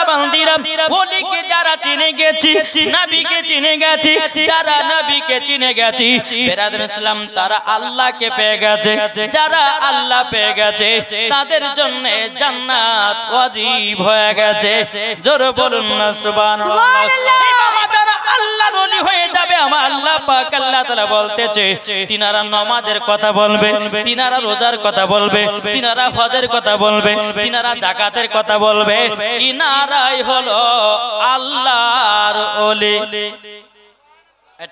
বান্দা বান্দিরা ওলিকে যারা চিনে গেছি, নবীকে চিনে গেছি, যারা নবীকে চিনে গেছি বেরাদর ইসলাম তারা আল্লাহকে পেয়ে গেছে। যারা আল্লাহ পেয়ে গেছে তাদের জন্য জান্নাত ওয়াজিব হয়ে গেছে। জোরে বলুন না সুবহানাল্লাহ। আল্লাহর ওলি হয়ে যাবে আমার আল্লাহ পাক আল্লাহ তাআলা বলতেছে তিনারা নামাজের কথা বলবে, তিনারা রোজার কথা বলবে, তিনারা হজের কথা বলবে, তিনারা যাকাতের কথা বলবে, ইনারাই হলো আল্লাহর ওলি।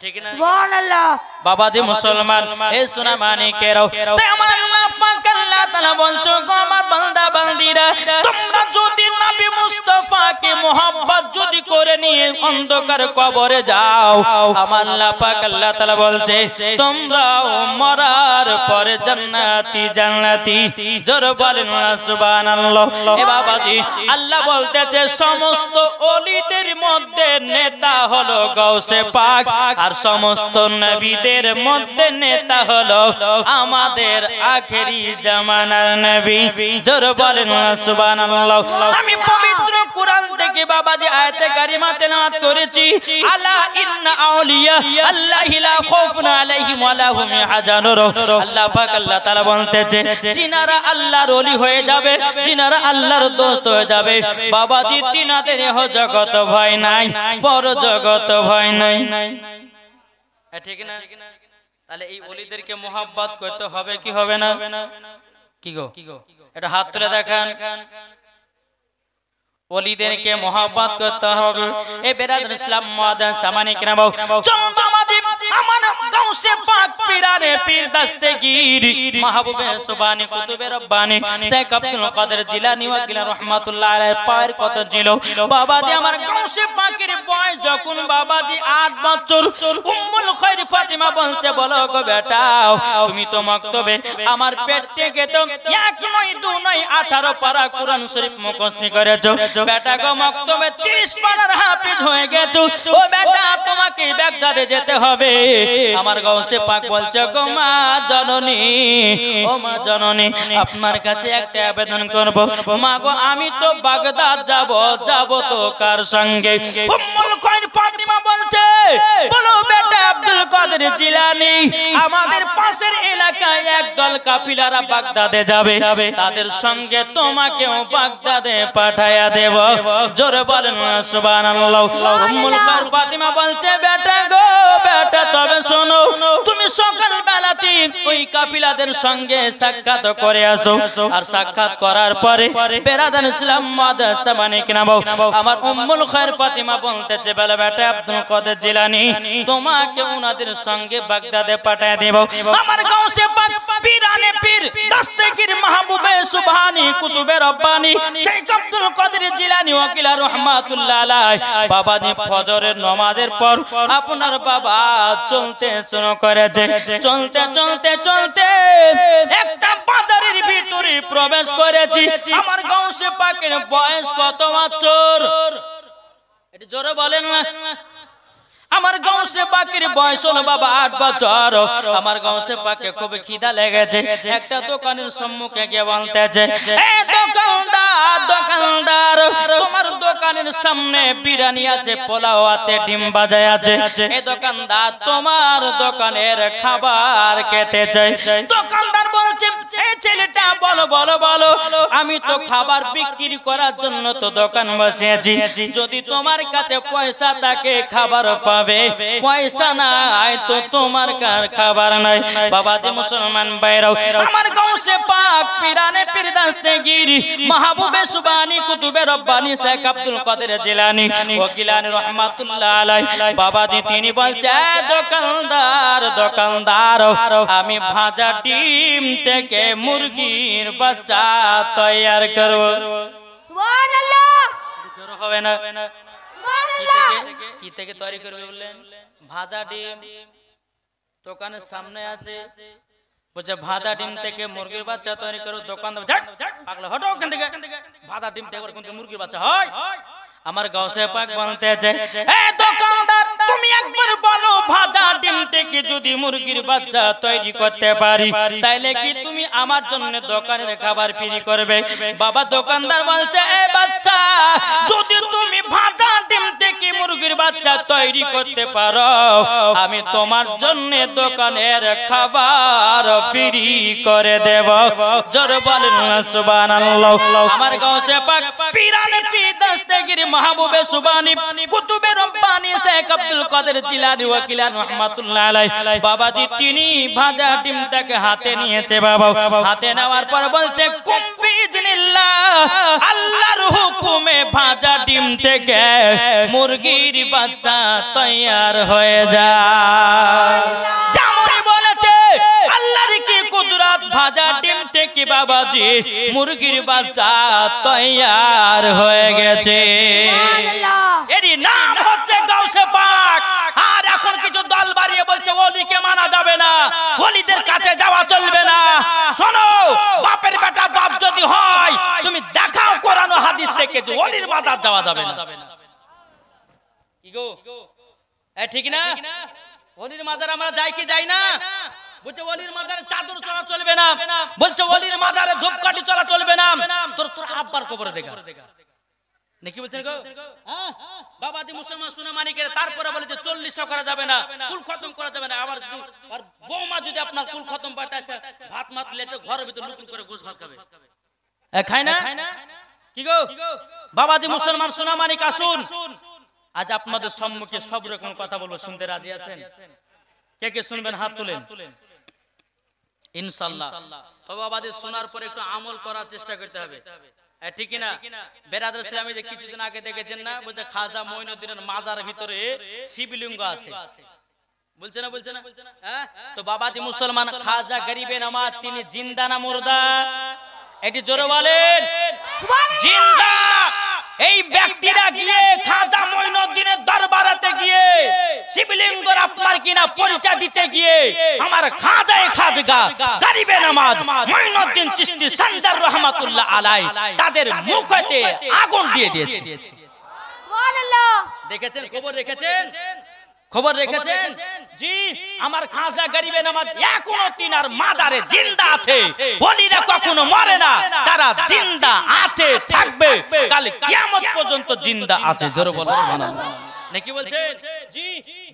ঠিক না সুবহানাল্লাহ। বাবাজি মুসলমান এ সোনা মানিকেরাও, তাই আমার আল্লাহ পাক আল্লাহ তাআলা বলছো গো আমার বান্দা বান্দিরা তোমরা যদি নবী মুস্তাফাকে মোহাব্বত যদি করে নিয়ে অন্ধকার কবরে যাও, আমার আল্লাহ পাক আল্লাহ তাআলা বলছে তোমরাও মরার পরে জান্নাতি জান্নাতি। জোরে বলেন না সুবহানাল্লাহ। এ বাবাজি আল্লাহ বলতেছে সমস্ত ওলিদের মধ্যে নেতা হলো গাউসে পাক, আর সমস্ত নবীদের মধ্যে নেতা হলো আমাদের আখেরি জামানার নবী। জোরে বলেন না সুবহানাল্লাহ। আমি পবিত্র কোরআন থেকে বাবাজি আয়াতে কারিমা তেলাওয়াত করেছি, আলা ইন্না আউলিয়া আল্লাহি লা খাউফুন আলাইহিম ওয়া লা হুম ইয়াহজানুন। আল্লাহ পাক আল্লাহ তাআলা বলতেছে যিনারা আল্লাহর ওলি হয়ে যাবে, যিনারা আল্লাহর দোস্ত হয়ে যাবে বাবাজি তিনাদের ইহ জগত ভয় নাই, বড় জগত ভয় নাই। ঠিক না? তাহলে এই ওলিদেরকে মোহাব্বত করতে হবে কি হবে না? কি গো এটা হাত তুলে দেখান। ওলিদেরকে মোহাব্বত করতে হবে। এ বেরাদর ইসলাম মুআদ্দান সামানি কিরাম আমার গাউসে পাক পীরানে পীর দস্তগীর মাহবুবে সুবহানি কুতুবে রব্বানি শেখ আব্দুল কাদের জিলানী ওয়া গিলা রাহমাতুল্লাহ আলাইহি পায়ের কত ছিল বাবাজি আমার গাউসে পাকের বয়স যখন বাবাজি 8 বছর উম্মুল খায়র ফাতিমা বলছে বলো গো বেটা তুমি তো মক্তবে আমার পেট থেকে তো 1 নয় 2 নয় 18 পারা কোরআন শরীফ মুখস্থ করেছো বেটা গো মক্তবে 30 পারার হাফেজ হয়ে গেছো ও বেটা তোমাকে বাগদাদে যেতে হবে। আমার গাউসে পাক বলছে গো মা জননী ও মা জননী আপনার কাছে একটা আবেদন করব মা গো আমি তো বাগদাদ যাব তো কার সঙ্গে? উম্মুল খায়র ফাতিমা বলছে বলো বেটা আব্দুল কাদের জিলানী আমাদের পাশের এলাকায় একদল কাফিলারা বাগদাদে যাবে, তাদের সঙ্গে তোমাকেও বাগদাদে পাঠায়া দেব। জোরে বলেন সুবহানাল্লাহ। উম্মুল খায়র ফাতিমা বলছে বেটা গো বেটা তবে শোনো তুমি সকাল বেলাতে ওই কাফিলাদের সঙ্গে সাক্ষাৎ করে আসো, আর সাক্ষাৎ করার পরে বেরাদান ইসলাম মাদ্রাসা মানে কি নাম আমার উম্মুল খায়র ফাতিমা বলতেছে বলে বেটা আব্দুল কাদের জিলানী তোমাকে উনাদের সঙ্গে বাগদাদে পাঠিয়ে দেব। আমার গাউসে পাক পীরানে পীর দস্তগীর মাহবুবে সুবহানি কুতুবে রব্বানি শেখ আব্দুল কাদের জিলানী ওয়াকিলা রাহমাতুল্লাহ আলাইহি বাবাজি ফজরের নামাজের পর আপনার বাবা চলতে শুরু করেছে। চলতে চলতে চলতে একটা বাজারের ভিতরে প্রবেশ করেছি। আমার গাউসে পাকের বয়স কত বছর? এটা জোরে বলেন না। আমার গাউসে পাকের বয়স হলো বাবা 8 বছর। আমার গাউসে পাকে খুব খিদা লেগেছে, একটা দোকানের সম্মুখে গিয়ে বলতেছে এ দোকানদার দোকানদার তোমার দোকানের সামনে বিরিয়ানি আছে, পোলাও আছে, ডিম ভাজা আছে, এ দোকানদার তোমার দোকানের খাবার খেতে চাই। দোকানদার বলছে এই ছেলেটা বলো বলো বলো আমি তো খাবার বিক্রি করার জন্য তো দোকান বসিয়েছি, যদি তোমার কাছে পয়সা থাকে খাবার পাবে, পয়সা নাই তো তোমার কার খাবার নাই। বাবাজি মুসলমান ভাইরাও আমার গাউসে পাক পীরানে পীর দস্তগীর মাহবুবে সুবহানি কুতুবে রব্বানি শেখ আব্দুল কাদের জিলানী ওয়াকিলানী রাহমাতুল্লাহ আলাইহি বাবাজি তিনি বলছে দোকানদার দোকানদার আমি ভাজা ডিম থেকে মুরগির বাচ্চা তৈয়ার করব। সুবহানাল্লাহ। জোরে হবে না? সুবহানাল্লাহ। কি থেকে তৈরি করবে বললেন? ভাজা ডিম দোকানের সামনে আছে, বলছে ভাজা ডিম থেকে মুরগির বাচ্চা তৈরি করো। দোকানদার পাগলা হটো ওখান থেকে, ভাজা ডিম থেকে কোন মুরগির বাচ্চা হয়? আমার গাউসে পাক বলতেছে এ দোকানদার তুমি একবার বলো ভাজা ডিম থেকে যদি মুরগির বাচ্চা তৈরি করতে পারি তাইলে কি তুমি আমার জন্য দোকানের খাবার ফ্রি করবে? বাবা দোকানদার বলছে এ বাচ্চা যদি তৈরি করতে পারো আমি তোমার জন্য দোকানের খাবার ফ্রি করে দেব জোর বলেন না সুবহানাল্লাহ আমার গাউসে পাক পীরানে পীর দস্তগীর মাহবুবে সুবহানি কুতুবে রব্বানি শেখ আব্দুল কাদের জিলানী ওয়াকিলান রাহমাতুল্লাহ আলাইহি বাবাজি তিনি ভাজা ডিমটাকে হাতে নিয়েছে বাবা হাতে নেওয়ার পর বলছে কুম বিইজনিল্লাহ আল্লাহর হুকুমে ভাজা ডিম থেকে মুরগির বাচ্চা তৈয়ার হয়ে যায় যেমনই বলেছে আল্লাহর কি কুদরত ভাজা ডিম থেকে বাবাজি মুরগির বাচ্চা তৈয়ার হয়ে গেছে এরই নাম হচ্ছে গাউসে পাক আর এখন কিছু দল বাড়িয়ে বলছে ওলিকে মানা যাবে না ওলিদের কাছে যাওয়া চলবে না শোনো বাপের বেটা বাপ যদি হয় তুমি দেখাও কোরআন ও হাদিস থেকে যে ওলির মাজার যাওয়া যাবে না কি গো ঠিক না ওলির মাজার আমরা যাই কি যাই না বলছে ওলির মাজারে চাদর চলা চলবে না বলছে ওলির মাজারে ধূপকাঠি চলা চলবে না তোর আব্বার কবরে দেখা নাকি বলছেন গো বাবাজি মুসলমান সুনা মানিকের তারপরে বলে যে 40 করা যাবে না কুল খতম করা যাবে না আবার আর বৌমা যদি আপনার কুল খতম পাঠাইছে ভাত মাত লেতে ঘরের ভিতর লুকুল করে গোশ ভাত খাবে খায় না কি গো বাবাজি মুসলমান সুনা মানিক আসুন আজ আপনাদের সম্মুখে সব রকম কথা বলবো শুনতে রাজি আছেন কে কে শুনবেন হাত তুলেন ইনশাআল্লাহ তবে বাবাজি শোনার পরে একটু আমল করার চেষ্টা করতে হবে ঠিক না বেরাদর ইসলামে যে কিছুদিন আগে দেখেছেন না বলছে খাজা মঈনুদ্দিনের মাজার ভিতরে শিবলিঙ্গ আছে বলছে না তো বাবাজি মুসলমান খাজা গরিবে নামাজ তিনি জিন্দা না মুর্দা এটি জোরে বলেন জিন্দা এই ব্যক্তিরা গিয়ে খাজা মঈনুদ্দিনের দরবারেতে গিয়ে শিবলিঙ্গের আপনার কিনা পরিচয় দিতে গিয়ে আমার খাজায়ে খাজগা গরিবে নামাজ মঈনুদ্দিন চিশতি সঞ্জার রহমাতুল্লাহ আলাইহি তাদের মুখেতে আগুন দিয়ে দিয়েছে সুবহানাল্লাহ দেখেছেন খবর রেখেছেন জি আমার খাজা গরিবে নামাজ এখনো তিনার মাজারে জিন্দা আছে ওলিরা কখনো মরে না তারা জিন্দা আছে থাকবে কাল কিয়ামত পর্যন্ত জিন্দা আছে জোরে বলো সুবহানাল্লাহ নাকি বলছে জি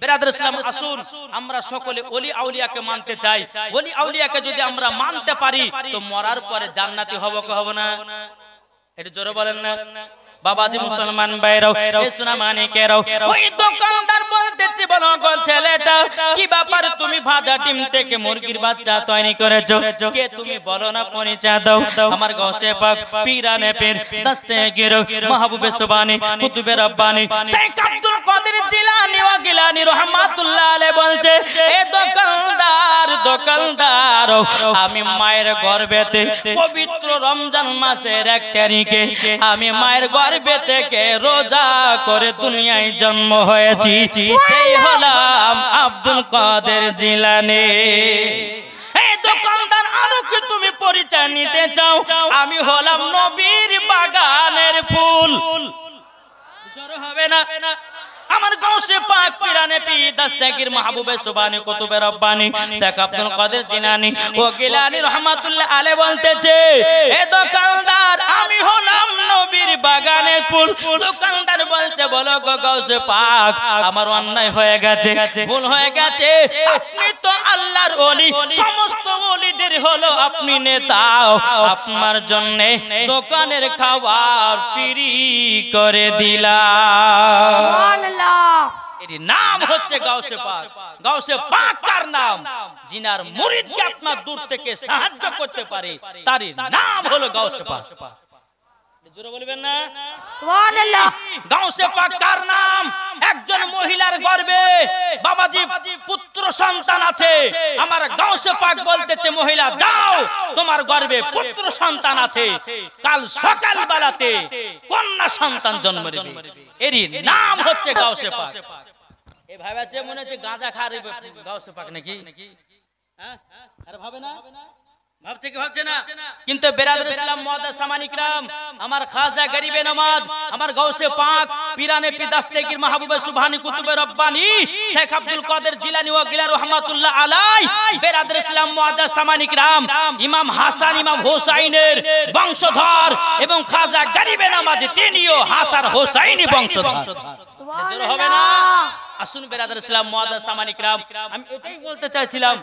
বেরাদর ইসলাম আসুন আমরা সকলে ওলি আউলিয়াকে মানতে চাই ওলি আউলিয়াকে যদি আমরা মানতে পারি তো মরার পরে জান্নাতি হব কি হব না এটা জোরে বলেন না বাবাজি মুসলমান ভাইরাও এ সোনা মানিকেরাও ওই দোকানদার বলতেছে বলো গো ছেলেটা কি ব্যাপার তুমি ভাজা ডিম থেকে মুরগির বাচ্চা তৈরি করেছো কে তুমি বলো না পরিচয় দাও আমার গাউসে পাক পীরানে পীর দস্তগীর মাহবুবে সুবহানি কুতুবে রব্বানি শেখ আব্দুল কাদের জিলানী ওয়া গিলানী রাহমাতুল্লাহ আলাইহি বলছে এ দোকানদার আমি মায়ের গর্ভেতে পবিত্র রমজান মাসের 1 তারিখে আমি মায়ের গর্ভে থেকে রোজা করে দুনিয়ায় জন্ম হয়েছি সেই হলাম আব্দুল কাদের জিলানী এই দোকানদার আরো কি তুমি পরিচয় নিতে চাও আমি হলাম নবীর বাগানের ফুল জোরে হবে না আমার গাউসে পাক পীরানে পীর দস্তগীর মাহবুবে সুবহানি কুতুবে রব্বানি শেখ আব্দুল কাদের জিলানী ও গিলানী রাহমাতুল্লাহ আলাইহি বলতেছে এ দোকানদার আমি হলাম নবীর বাগানের ফুল দোকানদার বলছে বলো গো গাউসে পাক আমার অন্যায় হয়ে গেছে ভুল হয়ে গেছে আপনি তো আল্লাহর ওলি সমস্ত ওলিদের হলো আপনি নেতা আপনার জন্য দোকানের খাবার ফ্রি করে দিলাম সুবহানাল্লাহ এর নাম হচ্ছে গাউসে পাক গাউসে পাক কার নাম জিনার মুরিদকে আপনার দূর থেকে সাহায্য করতে পারে তার নাম হলো গাউসে পাক জোরে বলবেন না সুবহানাল্লাহ গাউসে পাক কার নাম একজন মহিলার গর্ভে বাবাজি পুত্র সন্তান আছে আমার গাউসে পাক বলতেছে মহিলা যাও তোমার গর্ভে পুত্র সন্তান আছে কাল সকাল বেলাতে কন্যা সন্তান জন্ম নেবে এর নাম হচ্ছে গাউসে পাক এই ভাবাছে মনে হচ্ছে গাঁজা খারে গাউসে পাক নাকি হ্যাঁ আরে ভাবে না ভাবছে কি ভাবছে না কিন্তু বেরাদর ইসলাম মুআদ্দাস সামানি کرام আমার খাজা গরিবে নামাজ আমার গাউসে পাক পীরানে পীর দস্তগীর মাহবুবে সুবহানি কুতুবে রব্বানি শেখ আব্দুল কাদের জিলানী ওয়া গিলানী রাহমাতুল্লাহ আলাইহি বেরাদর ইসলাম মুআদ্দাস সামানি کرام ইমাম হাসান ইমাম হোসাইনের বংশধর এবং খাজা গরিবে নামাজ তিনিও হাসান হোসাইনি বংশধর জোরে হবে না? আসুন বেরাদার ইসলাম মুআদ্দাস সামানিক রাম, আমি এটাই বলতে চাইছিলাম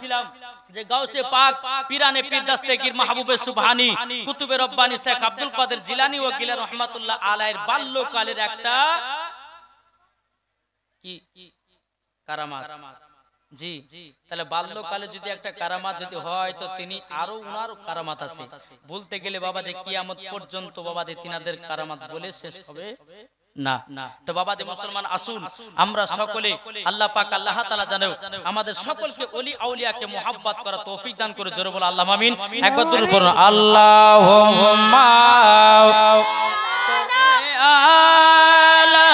যে গাউসে পাক পীরানে পীর দস্তগীর মাহবুবে সুবহানী কুতুবে রব্বানী শেখ আব্দুল কাদের জিলানী ও গিলা রহমাতুল্লাহ আলাইহির বাল্যকালের একটা কি কারামাত। জি, তাহলে বাল্যকালে যদি একটা কারামাত যদি হয় তো তিনি আরো উনার কারামাত আছে। বলতে গেলে বাবা যে কিয়ামত পর্যন্ত বাবা যে তিনাদের কারামাত বলে শেষ হবে না। তো বাবা যে মুসলমান আসুন আমরা সকলে আল্লাহ পাক আল্লাহ তাআলা জানো আমাদের সকলকে ওলি আউলিয়াকে মুহাব্বত করা তৌফিক দান করে। জোরে বলো আল্লাহুম্মা আমিন। একবার দরুদ পড়ুন আল্লাহুম্মা আলা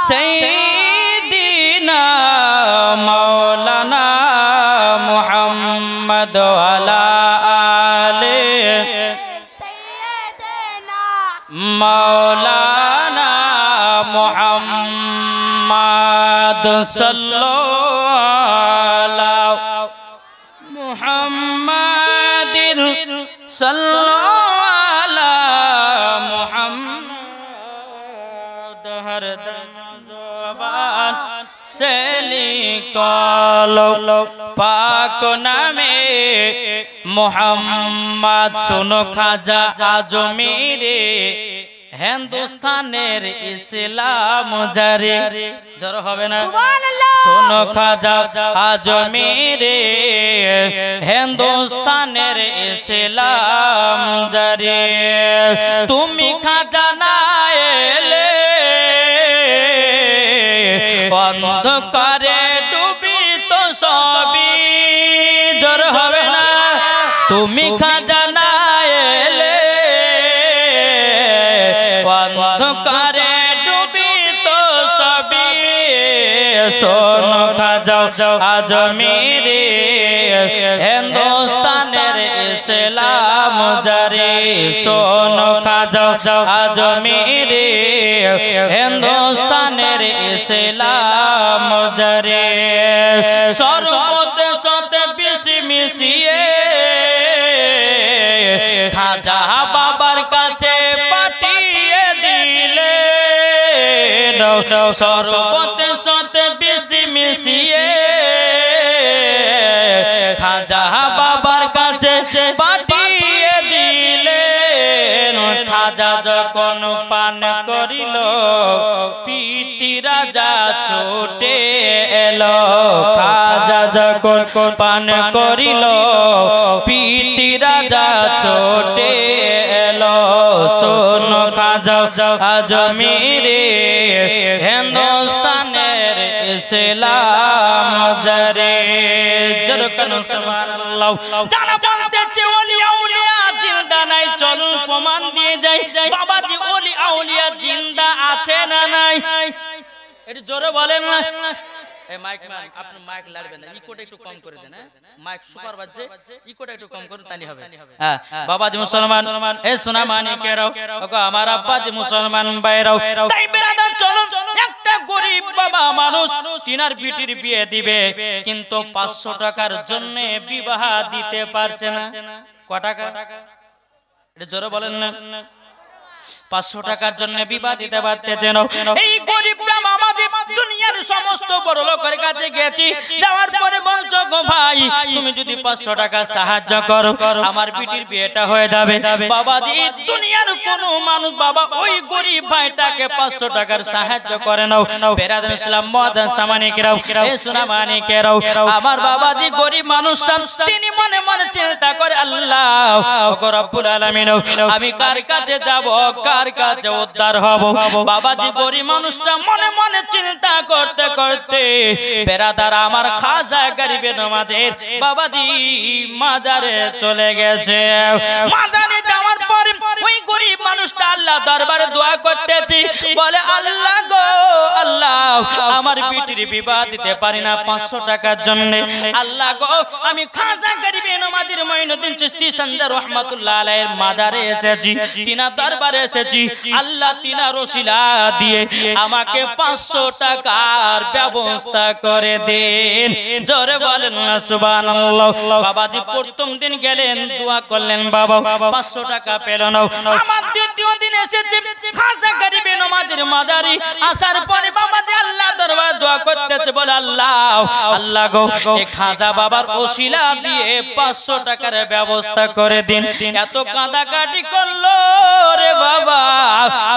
সাইয়্যিদিনা মাওলানা মুহাম্মদ ওয়ালা আলি সাইয়্যিদিনা মাওলানা মুহাম্মদ সাল্লাল্লাহু মুহাম্মাদিন সাল্লাল্লাহু মুহাম্মদ হর জবান से निकालो पाक नामे मोहम्मद सुनो खाजा आजमीरे हिंदुस्तानेर इस्लाम जारे जरो होबे ना सुनो खाजा आजमीरे हिंदुस्तानेर इस्लाम जारे तुमी खाजा ना एले অন্ধকারে ডুবি তো সবই জোর হবে না তুমি খাজানা এলে অন্ধকারে ডুবি তো সবই শোনো খাজাও আজমিরে হিন্দুস্তানের ইসলাম জারি শোনো খাজাও আজমিরে হিন্দুস্তানের ইসলাম জারি সর্বতে সতে বিশি মিশিয়ে খাজা বাবার কাছে পাঠিয়ে দিলে সর্বতে সতে বিশি মিশিয়ে খাজা বাবার কাছে পাঠিয়ে দিলে খাজা যখন পান করিল পিতি রাজা ছুটে এলো খাজা যখন পান করিল পিতি রাজা ছুটে এলো শোনো খাজা আজমিরে হিন্দুস্তানের ইসলাম জারে জরকান সুবহানাল্লাহ যারা বলতেছে ওলি আউলিয়া জিন্দা নাই চলুন প্রমাণ দিয়ে যাই বাবাজি ওলি আউলিয়া জিন্দা আছে না নাই একটু জোরে বলেন না এই মাইক ম্যান আপনি মাইক লাড়বেন না ইকোটা একটু কম করে দেন মাইক সুপার বাজছে ইকোটা একটু কম করুন তানি হবে হ্যাঁ বাবাজি মুসলমান এ সোনা মানিকেরাও ওগো আমার আব্বাজি মুসলমান ভাইরাও তাই বেরাদার চলুন একটা গরিব বাবা মানুষ তিনার বিটির বিয়ে দিবে কিন্তু 500 টাকার জন্য বিবাহ দিতে পারছে না ক টাকা এটা জোরে বলেন না 500 টাকার জন্য বিবাহ দিতে পারতেছে না এই গরিব আমাদের দুনিয়ার সমস্ত বড় লোকের কাছে গেছি যাওয়ার পরে বলছো গো ভাই তুমি যদি 500 টাকা সাহায্য করো আমার বিটির বিয়েটা হয়ে যাবে বাবাজি দুনিয়ার কোন মানুষ বাবা ওই গরিব ভাইটাকে 500 টাকার সাহায্য করে নাও বেরাদার ইসলাম মুআদ্দাস সামানিকেরাও এ সোনা মানিকেরাও আমার বাবাজি গরিব মানুষটা তিনি মনে মনে চিন্তা করে আল্লাহ ওগো রব্বুল আলামিন আমি কার কাছে যাব কার কাছে উদ্ধার হব বাবাজি গরিব মানুষটা মনে মনে চিন্তা করতে করতে বেরাদার আমার খাজা গরিবে নমাজের বাবাজি মাজারে চলে গেছে মাজারে যাওয়ার পরে ওই গরিব মানুষটা আল্লাহ দরবারে দোয়া করতেছি বলে আল্লাহ গো আল্লাহ আমার বিটির বিবাহ দিতে পারি না 500 টাকার জন্য আল্লাহ গো আমি খাজা গরিবে নমাজের মঈনুদ্দিন চিশতি সন্দ রহমাতুল্লাহ আলাইহির মাজারে এসেছি তিনা দরবারে এসেছি আল্লাহ তিনা রসিলা দিয়ে আমাকে 500 টাকার ব্যবস্থা করে দেন জোরে বলেন না সুবহানাল্লাহ বাবাজি প্রথম দিন গেলেন দোয়া করলেন বাবা 500 টাকা পেল না আমার দ্বিতীয় দিন এসেছে খাজা গরিবে নমাজের মাজারে আসার পরে বাবাজি দরবার দোয়া করতেছে, বলে আল্লাহ আল্লাহ গো এই খাজা বাবার ওসিলা দিয়ে 500 টাকার ব্যবস্থা করে দিন। এত কাঁদাকাটি করলো রে বাবা,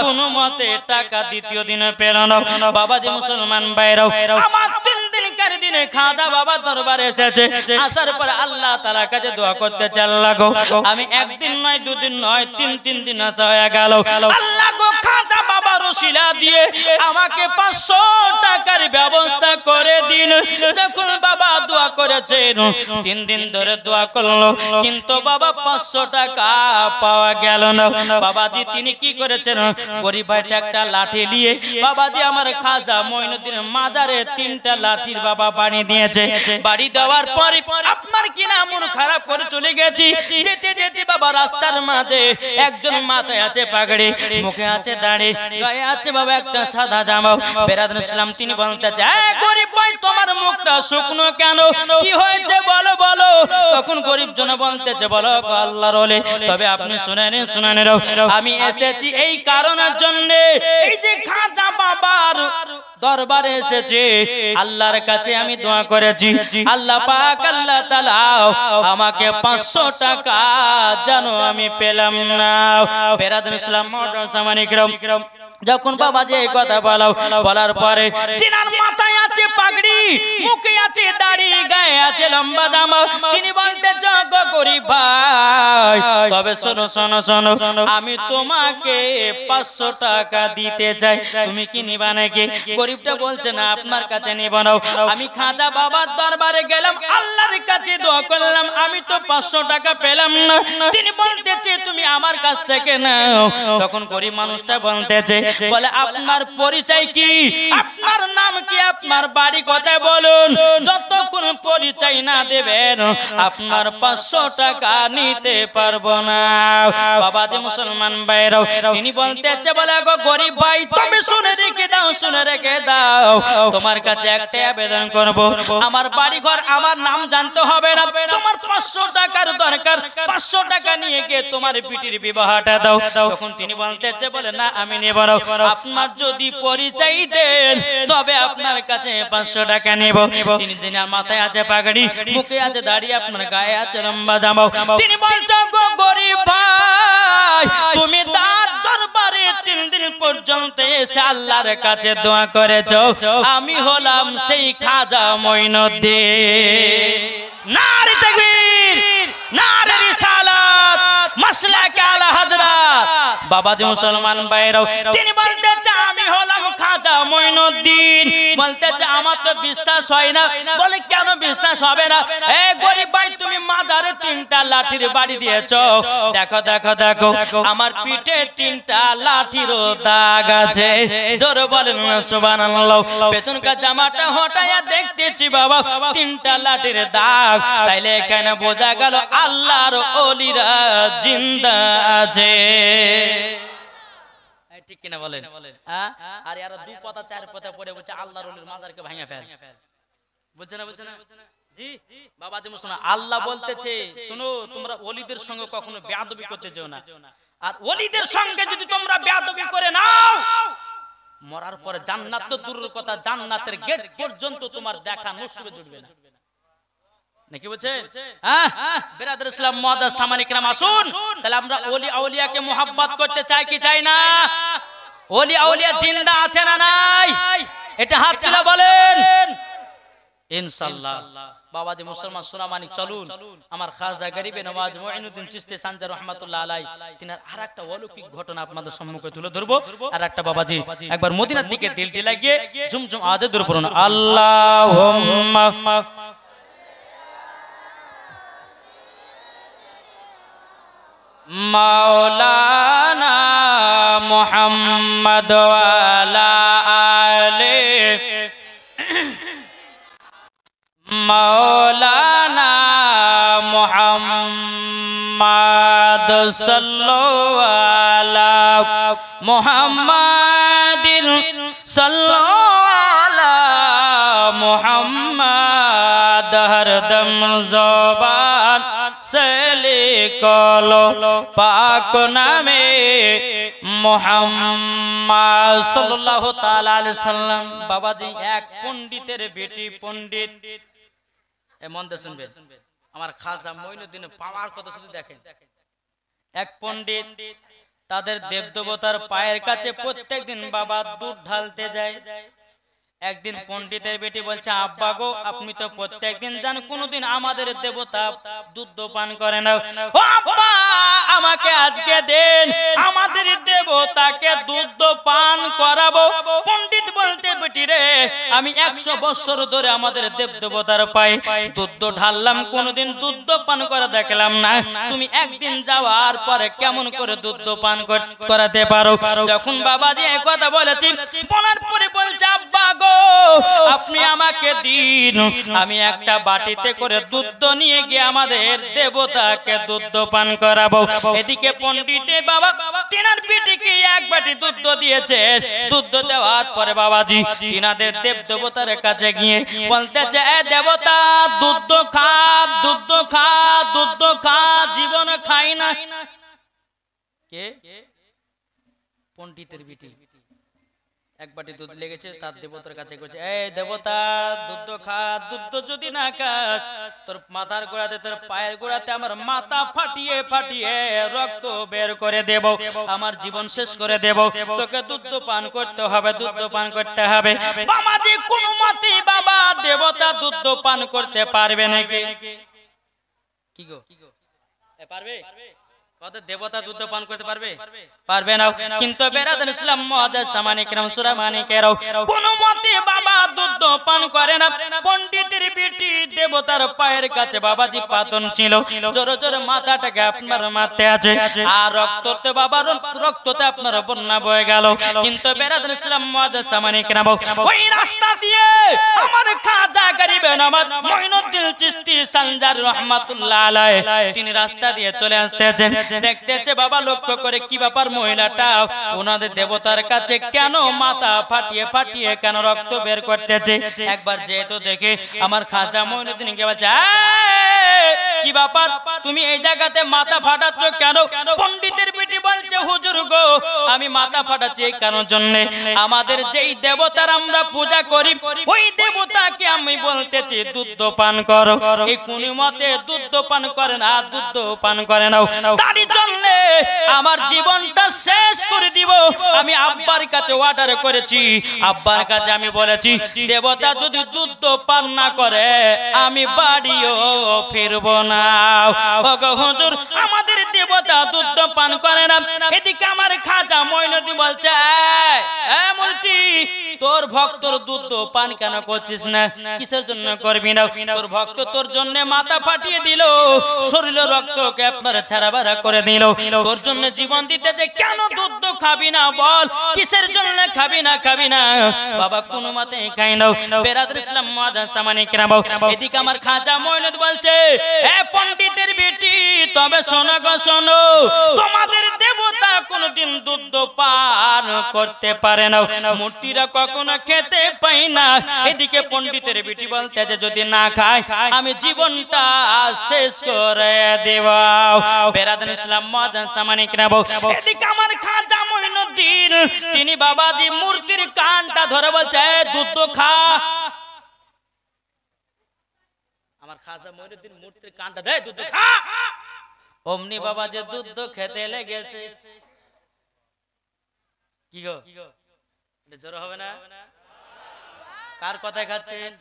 কোনো মতে টাকা দ্বিতীয় দিনে পেল না। বাবাজি মুসলমান ভাইরাও, আমার 3 দিনকার দিনে খাজা বাবা দরবারে এসেছে। আসার পর আল্লাহ তাআলার কাছে দোয়া করতেছে, আল্লাহ গো আমি একদিন নয়, 2 দিন নয়, 3 দিন আসা হয়ে গেল। আল্লাহ গো খাজা বাবার ওসিলা দিয়ে আমাকে 500 টাকার ব্যবস্থা করে দিন। যখন বাবা দোয়া করেছেন, 3 দিন ধরে দোয়া করলো, কিন্তু বাবা 500 টাকা পাওয়া গেল না। বাবাজি তিনি কি করেছেন, গরিব ভাইটা একটা লাঠি নিয়ে বাবাজি আমার খাজা মঈনুদ্দিনের মাজারে 3টা লাঠির বাবা বাড়ি দিয়েছে। বাড়ি দেওয়ার পর আপনার কি না মন খারাপ করে চলে গেছি। যেতে যেতে বাবা রাস্তার মাঝে একজন মাথায় আছে পাগড়ি, মুখে আছে দাড়ি, গায়ে আছে বাবা একটা সাদা জামা। বেরাদুল ইসলাম তিনি বলতেছে, এই গরিব ভাই তোমার মুখটা শুকনো কেন, কি হয়েছে বলো বলো। তখন গরিব জন বলতেছে, বলো আল্লাহর ওলি, তবে আপনি শুনেন শুনেন, আমি এসেছি এই কারণের জন্য, এই যে খাজা বাবার দরবারে এসেছে, আল্লাহর কাছে আমি দোয়া করেছি, আল্লাহ পাক আল্লাহ তাআলা আমাকে 500 টাকা যেন আমি পেলাম না। বেরাদুল ইসলাম সামানিকরাম, যখন বাবাজি এই কথা বলার পরে জিনার মাথায় আছে পাগড়ি, মুখে আছে দাড়ি, গায়ে আছে লম্বা জামা, তিনি বলতেছে, গো গরিব ভাই তবে শোনো শোনো শোনো, আমি তোমাকে 500 টাকা দিতে চাই, তুমি কি নিবা নাকি? গরিবটা বলছে, না আপনার কাছে নিব না, আমি খাজা বাবার দরবারে গেলাম, আল্লাহর কাছে দোয়া করলাম, আমি তো 500 টাকা পেলাম না। তিনি বলতেছে, তুমি আমার কাছ থেকে নাও। তখন গরিব মানুষটা বলতেছে, বলে আপনার পরিচয় কি, আপনার নাম কি, আপনার বাড়ি কোথায় বলুন, যতক্ষণ পরিচয় না দেবেন আপনার 500 টাকা নিতে পারবো না। বাবাজি মুসলমান ভাইরাও, তিনি বলতেছে, বলে গো গরিব ভাই তুমি শুনে রেখে দাও, শুনে রেখে দাও, তোমার কাছে একটা আবেদন করব, আমার বাড়ি ঘর আমার নাম জানতে হবে না, তোমার 500 টাকার দরকার, 500 টাকা নিয়ে গিয়ে তোমার বিটির বিবাহটা দাও। তখন তিনি বলতেছে, বলে না আমি নেব না, আপনার যদি পরিচয় দেন তবে আপনার কাছে 500 টাকা নেব। তিনি যিনার মাথায় আছে পাগড়ি, মুখে আছে দাড়ি, আপনার গায়ে আছে লম্বা জামা, তিনি বলছেন, গো গরিব ভাই তুমি তার দরবারে 3 দিন পর্যন্ত এসে আল্লাহর কাছে দোয়া করেছো, আমি হলাম সেই খাজা মঈনুদ্দিন। নারে তাকবীর, নারে রিসালাত, মাসলাক আলা হযরত। বাবাজি মুসলমান ভাইরাও, তিনি বলতেছে, আমি হলাম খাজা মঈনুদ্দিন। বলতেছে, আমার তো বিশ্বাস হয় না। বলে কেন বিশ্বাস হবে না? এ গরিব ভাই তুমি মাজারে 3টা লাঠির বাড়ি দিয়েছো, দেখো দেখো দেখো আমার পিঠে 3টা লাঠির দাগ আছে। জোরে বলেন সুবহানাল্লাহ। পেছনকার জামাটা হটায়া দেখতেছি বাবা 3টা লাঠির দাগ। তাইলে এখানে বোঝা গেল আল্লাহর ওলিরা জিন্দা আছে। ঠিক কিনা বলেন? আর এরা 2 পাতা 4 পাতা পড়ে বলছে আল্লাহর ওলির মাজারকে ভাঙা ফেল। বুঝছেন না? বুঝছেন না? জি বাবাজি মুসলমান, আল্লাহ বলতেছে, শোনো তোমরা ওলিদের সঙ্গে কখনো বেয়াদবি করতে যেও না। আর ওলিদের সঙ্গে যদি তোমরা বেয়াদবি করে নাও, মরার পরে জান্নাত তো দূরের কথা, জান্নাতের গেট পর্যন্ত তোমার দেখা নসিবে জুটবে না। নাকি বলছেন? বেরাদর ইসলাম মুআদ্দাস সামানি کرام আসুন, তাহলে আমরা ওলি আউলিয়াকে মোহাব্বত করতে চাই কি চাই না? ওলি আউলিয়া জিন্দা আছে না নাই? এটা হাত তুলে বলেন ইনশাআল্লাহ। বাবাজি মুসলমান সোনামানি, চলুন আমার খাজা গরিবে নওয়াজ মুঈনুদ্দিন চিশতি সানজার রাহমাতুল্লাহ আলাইহি তিনার আরেকটা অলৌকিক ঘটনা আপনাদের সম্মুখে তুলে ধরবো। আর একটা বাবাজি একবার মদিনার দিকে দিলটি লাগিয়ে ঝুমঝুম আওয়াজে দূর পড়ুন, আল্লাহুম্মা মাওলানা মুহাম্মদ ওয়ালা আলে মাওলানা মুহাম্মদ সাল্লাল্লাহু আলা মুহাম্মাদিন সাল্লাল্লাহু আলা মুহাম্মদ হরদম জবান से लिखलो पाक नामे মুহাম্মদ সাল্লাল্লাহু তাআলা আলাইহি সাল্লাম। বাবাজি এক পণ্ডিতের বেটি পণ্ডিত, মন দিয়ে শুনবেন, আমার খাজা মঈনুদ্দিনের পাওয়ার কথা শুধু দেখেন। এক পণ্ডিত তাদের দেবদেবতার পায়ের কাছে প্রত্যেকদিন বাবা দুধ ঢালতে যায়। একদিন পণ্ডিতের বেটি বলছে, আব্বা গো, আপনি তো প্রত্যেকদিন যান, কোনদিন আমাদের দেবতা দুধ পান করে না। ও আব্বা, আমাকে আজকে দেন, আমাদের দেবতাকে দুধ পান করাবো। পণ্ডিত বলতে, বেটি রে, আমি 100 বছর ধরে আমাদের দেবদেবতার পায়ে দুধ ঢাললাম, কোনদিন দুধ পান করা দেখলাম না। তুমি একদিন যাওয়ার পরে কেমন করে দুধ পান করাতে পারো? যখন বাবাজি এই কথা বলেছি, বলার পরে বলছে, আব্বা গো, আপনি আমাকে দিন, আমি একটা বাটিতে করে দুধ নিয়ে গিয়ে আমাদের দেবতাকে দুধ পান করাবো। এদিকে পণ্ডিতে বাবা তিনার বেটিকে এক বাটি দুধ দিয়েছে। দুধ দেওয়ার পরে বাবাজি তিনাদের দেবদেবতার কাছে গিয়ে বলতেছে, এ দেবতা, দুধ খা, দুধ খা, দুধ খা, জীবন খাই না। কে? পণ্ডিতের বেটি এক বাটি দুধ লেগেছে, তার দেবতার কাছে গেছে, এই দেবতা, দুধ খা, দুধ যদি না খাস, তোর মাথার গোড়াতে, তোর পায়ের গোড়াতে আমার মাথা ফাটিয়ে ফাটিয়ে রক্ত বের করে দেব, আমার জীবন শেষ করে দেব, তোকে দুধ পান করতে হবে, দুধ পান করতে হবে। বাবাজি কোন মতে বাবা দেবতা দুধ পান করতে পারবে নাকি? কি গো, পারবে? দেবতা দুধ পান করতে পারবে? পারবে না। কিন্তু বেরাদার ইসলাম মুআজ্জাজ সামানে কিরাম সূরা মানিকেরাও কোন মতে বাবা দুধ পান করে না। পণ্ডিতের বেটি দেবতার পায়ের কাছে বাবাজি পাতন ছিল, জোরে জোরে মাথাটাকে আপনার মারতে আছে, আর রক্ততে বাবা রক্ততে আপনার বন্যা বয়ে গেল। কিন্তু বেরাদার ইসলাম মুআজ্জাজ সামানে কিরাম ওই রাস্তা দিয়ে আমার খাজা গরিবে নওয়াজ মঈনুদ্দিন চিশতি সানজার রাহমাতুল্লাহ আলাইহি তিনি রাস্তা দিয়ে চলে আসতেছেন। দেখতেছে বাবা, লক্ষ্য করে কি ব্যাপার, মহিলাটা ওনাদের দেবতার কাছে কেন মাথা ফাটিয়ে ফাটিয়ে কেন রক্ত বের করতেছে। একবার যেহেতু দেখে আমার খাজা মঈনুদ্দিনকে বলছে, কি ব্যাপার, তুমি এই জায়গাতে মাথা ফাটাচ্ছ কেন? পণ্ডিতের বেটি বলছে, হুজুর গো, আমি মাথা ফাটাচ্ছি এই কারণের জন্য, আমাদের যেই দেবতার আমরা পূজা করি ওই দেবতাকে আমি বলতেছি দুধ পান করো, এই কোন মতে দুধ পান করে না, দুধ পান করে না, তারই জন্য আমার জীবনটা শেষ করে দিব। আমি আব্বার কাছে অর্ডার করেছি, আব্বার কাছে আমি বলেছি, দেবতা যদি দুধ পান না করে আমি বাড়িও ফিরব না। ওগো হুজুর, আমাদের দেবতা দুধ পান করে না। এদিকে আমার খাজা মঈনুদ্দিন বলছে, মুলতি, তোর ভক্তর দুধ পান কেন করছিস না? কিসের জন্য করবি না? তোর ভক্ত তোর জন্য মাথা ফাটিয়ে দিল, শরীরের রক্তকে আপনার ছাড়াবাড়া করে দিল, তোর জন্য জীবন দিতে যে কেন দুধ খাবি না বল? কিসের জন্য খাবি না? খাবি না বাবা, কোন মতে খাই না। বেরাদার ইসলাম মুআজ্জাজ সামানে কিরাম এদিকে আমার খাজা মঈনুদ্দিন বলছে, এ পণ্ডিতের বেটি, তবে শোনো গো শোনো, তোমাদের দেবতা কোনদিন দুধ পান করতে পারে না, মূর্তিরা কখনো খেতে পাই না। এদিকে পণ্ডিতের বেটি বলতে যে যদি না খায় আমি জীবনটা শেষ করে দেব। বেরাদার ইসলাম মুআজ্জাজ সামানে কিরাম এদিকে আমার খাজা মঈনুদ্দিন তিনি বাবাজি মূর্তির কানটা ধরে বলছে, দুধ খা। আমার খাজা মঈনুদ্দিন মূর্তির কানটা দেয়, দুধ খা। অমনি বাবা যে দুধ খেতে লেগেছে। কি গো, জোর হবে না? কার কথায় খাচ্ছেন?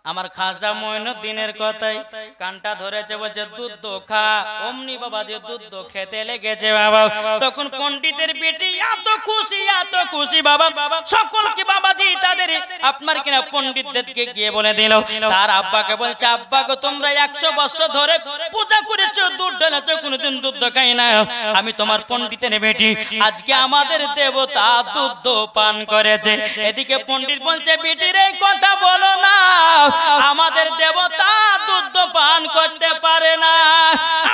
আমার খাজা মঈনুদ্দিনের কথাই কানটা ধরেছে, বলছে দুধ খা। অমনি বাবা যে দুধ খেতে লেগেছে বাবা। তখন পণ্ডিতের বেটি এত খুশি বাবা, সকলকে বাবাজি তাদের আপনার কিনা পণ্ডিতদেরকে গিয়ে বলে দিল। তার আব্বাকে বলছে, আব্বা গো, তোমরা 100 বছর ধরে পূজা করেছো, দুধ ঢেলেছো, কোনোদিন দুধ খাই না। আমি তোমার পণ্ডিতের বেটি, আজকে আমাদের দেবতা দুধ পান করেছে। এদিকে পণ্ডিত বলছে, বেটির এই কথা বলো না, আমাদের দেবতা দুধ পান করতে পারে না,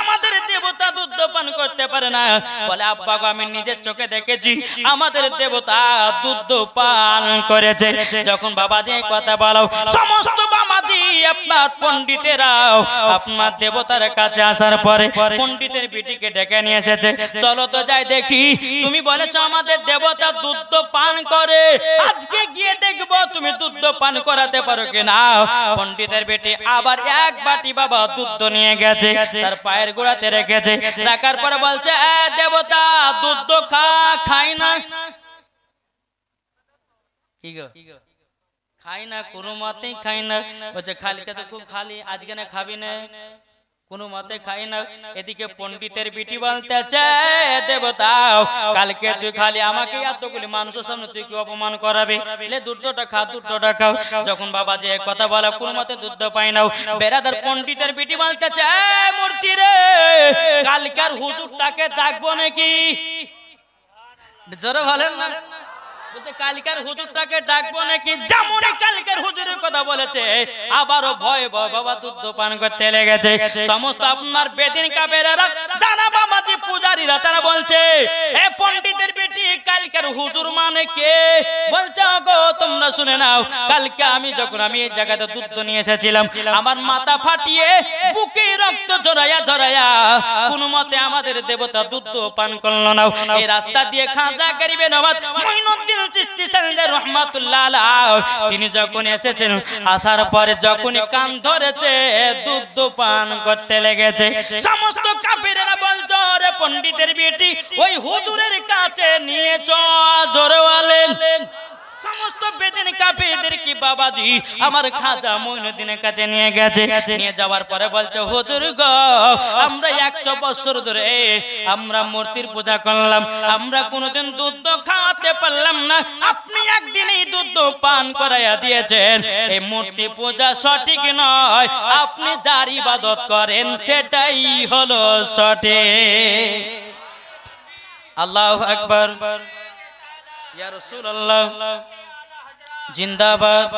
আমাদের দেবতা দুধ পান করতে পারে না। বলে, আব্বা গো, আমি নিজের চোখে দেখেছি আমাদের দেবতা দুধ পান করেছে। যখন বাবাজি কথা বলো, সমস্ত বাবাজি আপনার পণ্ডিতেরাও আপনার দেবতার কাছে আসার পরে পণ্ডিতের বিটিকে ডেকে নিয়ে এসেছে, চলো তো যাই দেখি, তুমি বলেছো আমাদের দেবতা দুধ পান করে, আজকে গিয়ে দেখবো তুমি দুধ পান করাতে পারো কিনা। পণ্ডিতের বেটি আবার এক বাটি বাবা দুধ নিয়ে গেছে, তার পায়ের গোড়াতে রেখেছে, রাখার পরে বলছে দেবতা দুধ খাই না, কি গো খাই না, কোনো মতেই খাই না। বলছে খালিকে তো খুব খালি, আজকে না খাবি না, কোনো মতে খাই না। এদিকে পণ্ডিতের বিটি বলতেছে দেবতা কালকে তুই খালি আমাকে এতগুলি মানুষের সামনে তুই কি অপমান করাবে, লে দুধটা খা, দুধটা খাও। যখন বাবা যে কথা বলা কোনো মতে দুধ পাই নাও, বেরাদার পণ্ডিতের বিটি বলতেছে মূর্তি রে কালকার হুজুরটাকে ডাকবো নাকি, জোরে বলেন না, কালকার হুজুরটাকে ডাকবো নাকি। যেমনই কালকার হুজুরের কথা বলেছে আবারও ভয় ভয় বাবা দুধ পান করতে লেগেছে। সমস্ত আপনার বেদিন কাফেরেরা যারা বাবাজি পূজারীরা তারা বলছে এ পণ্ডিতের বেটি কালকার হুজুর মানে কে, বলছে গো তোমরা শুনে নাও, কালকে আমি এই জায়গাতে দুধ নিয়ে এসেছিলাম, আমার মাথা ফাটিয়ে বুকে রক্ত ঝরাইয়া ঝরাইয়া কোনো মতে আমাদের দেবতা দুধ পান করলো না। এই রাস্তা দিয়ে খাজা গরিবে নওয়াজ মঈনুদ্দিন চিশতি সালদার রাহমাতুল্লাহ আলাইহি তিনি যখন এসেছেন, আসার পরে যখনই কান ধরেছে দুধ পান করতে লেগেছে। সমস্ত কাফিরেরা বলছে রে পণ্ডিতের বেটি ওই হুজুরের কাছে নিয়ে চল, জোরে বলেন। সমস্ত বেদিন কাফিরদের কি বাবাজি আমার খাজা মঈনুদ্দিনের কাছে নিয়ে গেছে, নিয়ে যাওয়ার পরে বলছে হুজুর গো আমরা 100 বছর ধরে আমরা মূর্তির পূজা করলাম, আমরা কোনোদিন দুধ খাওয়াতে পারলাম না, আপনি একদিনই দুধ পান করাইয়া দিয়েছেন, এই মূর্তি পূজা সঠিক নয়, আপনি যার ইবাদত করেন সেটাই হলো সঠিক। আল্লাহু আকবার, ইয়া রাসূলুল্লাহ জিন্দাবাদ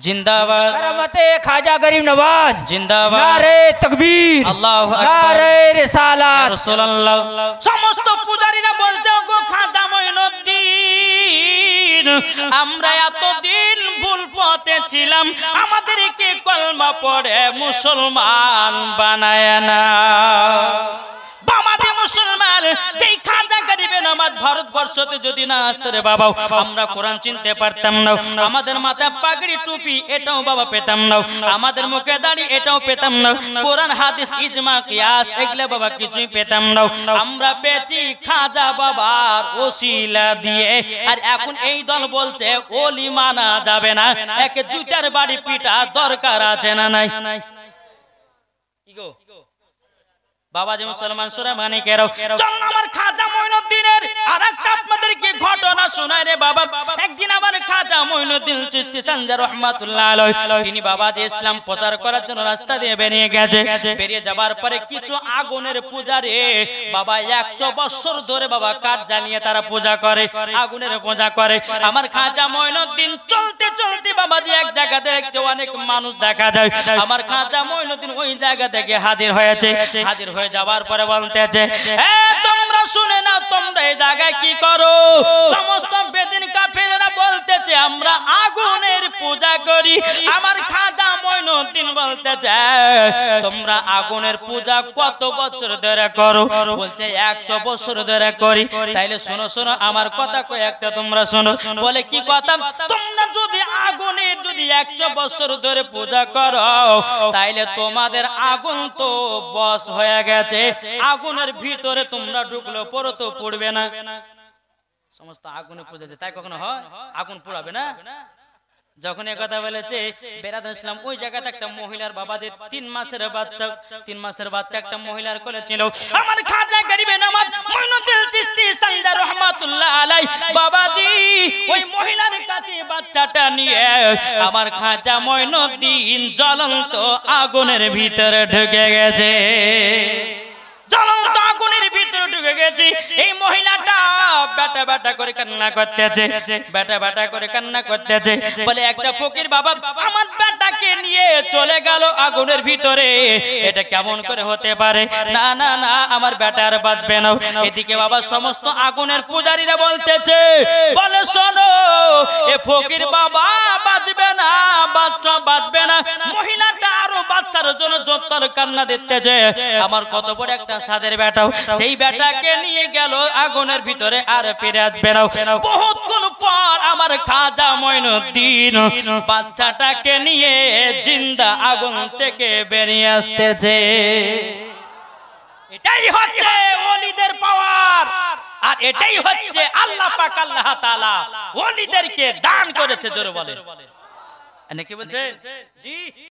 জিন্দাবাদ, करमते खाजा गरीब नवाज জিন্দাবাদ, नारे तकबीर আল্লাহু আকবার, नारे रिसालात। রাসূলুল্লাহ। সমস্ত পূজারীরা বলছে গো খাজা মঈনুদ্দিন আমরা এতদিন ভুল পথে ছিলাম, আমাদেরকে কলমা পড়ে মুসলমান বানায় না। বাবাতে মুসলমান যেই খাজা গরিবে নওয়াজ ভারতবর্ষতে যদি না আসতো রে বাবা আমরা কোরআন চিনতে পারতাম না, আমাদের মাথায় পাগড়ি টুপি এটাও বাবা পেতাম না, আমাদের মুখে দাড়ি এটাও পেতাম না, কোরআন হাদিস ইজমা কিয়াস এগুলা বাবা কিছুই পেতাম না, আমরা পেয়েছি খাজা বাবার ওসিলা দিয়ে। আর এখন এই দল বলছে ওলি মানা যাবে না, একে জুতার বাড়ি পিটা দরকার আছে না নাই, কি গো বাবা যে মুসলমান সুরা মানে কেরাও চল আমার খাজা মঈনুদ্দিনের আরেকটা আপনাদেরকে ঘটনা শোনায় রে বাবা। একদিন আমার খাজা মঈনুদ্দিন চিশতি সালদার রাহমাতুল্লাহ আলাইহি তিনি বাবা যে ইসলাম প্রচার করার জন্য রাস্তা দিয়ে বেরিয়ে গেছে, বেরিয়ে যাবার পরে কিছু আগুনের পূজারে বাবা 100 বছর ধরে বাবা কাঠ জ্বালিয়ে তারা পূজা করে, আগুনের পূজা করে। আমার খাজা মঈনুদ্দিন চলতে চলতে বাবা যে এক জায়গা দেখছে অনেক মানুষ দেখা যায়, আমার খাজা মঈনুদ্দিন ওই জায়গা থেকে হাজির হয়েছে, হাজির হয়ে যাবার পরে বলতেছে তোমরা শুনে না তোমরা এই জায়গায় কি করো। সমস্ত বেদিন কাফেররা বলতেছে আমরা আগুনের পূজা করি। আমার খাজা মঈনুদ্দিন বলতেছে তোমরা আগুনের পূজা কত বছর ধরে করো, বলছে 100 বছর ধরে করি। তাইলে শোনো শোনো আমার কথা কয়েকটা তোমরা শোনো। বলে কি কথা, তোমরা যদি আগুনের যদি 100 বছর ধরে পূজা করো তাইলে তোমাদের আগুন তো বশ হয়ে গেছে, আগুনের ভিতরে তোমরা ঢুকলে পরে তো পড়বে না। সমস্ত আগুনে পূজা তাই কখনো হয়, আগুন পোড়াবে না। যখন এই কথা বলেছে বেরাদুল ইসলাম ওই জায়গাতে একটা মহিলার বাবাদের 3 মাসের বাচ্চা একটা মহিলার কোলে ছিল। আমার খাজা গরিবে নওয়াজ মঈনুদ্দিন চিশতি সালদার রাহমাতুল্লাহ আলাইহি বাবাজি ওই মহিলার কাছে বাচ্চাটা নিয়ে আমার খাজা মঈনুদ্দিন জ্বলন্ত আগুনের ভিতরে ঢুকে গেছে, জ্বলন্ত আগুনের ভিতরে ঢুকে ডুবে গেছি। এই মহিলাটা বেটা বেটা করে কান্না করতেছে, বেটা বেটা করে কান্না করতেছে। বলে একটা ফকির বাবা আমার বেটাকে নিয়ে চলে গেল আগুনের ভিতরে, এটা কেমন করে হতে পারে? না না না, আমার বেটা আর বাঁচবে না। এদিকে বাবা সমস্ত আগুনের পূজারীরা বলতেছে, বলে শোনো এ ফকির বাবা বাঁচবে না, বাচ্চা বাঁচবে না। মহিলাটা আরো বাচ্চার জন্য যত্তর কান্না দিতেছে। আমার কত বড় একটা সাদের বেটাও, সেই বেটাকে নিয়ে গেল আগুনের ভিতরে, আর ফিরে আসবে না। বহুক্ষণ পর আমার খাজা মঈনুদ্দিন বাচ্চাটাকে নিয়ে জিন্দা আগুন থেকে বেরিয়ে আসতেছে। এটাই হচ্ছে ওলিদের পাওয়ার, আর এটাই হচ্ছে আল্লাহ পাক আল্লাহ তাআলা ওলিদেরকে দান করেছে। জোরে বলেন। কি বলছে? জি।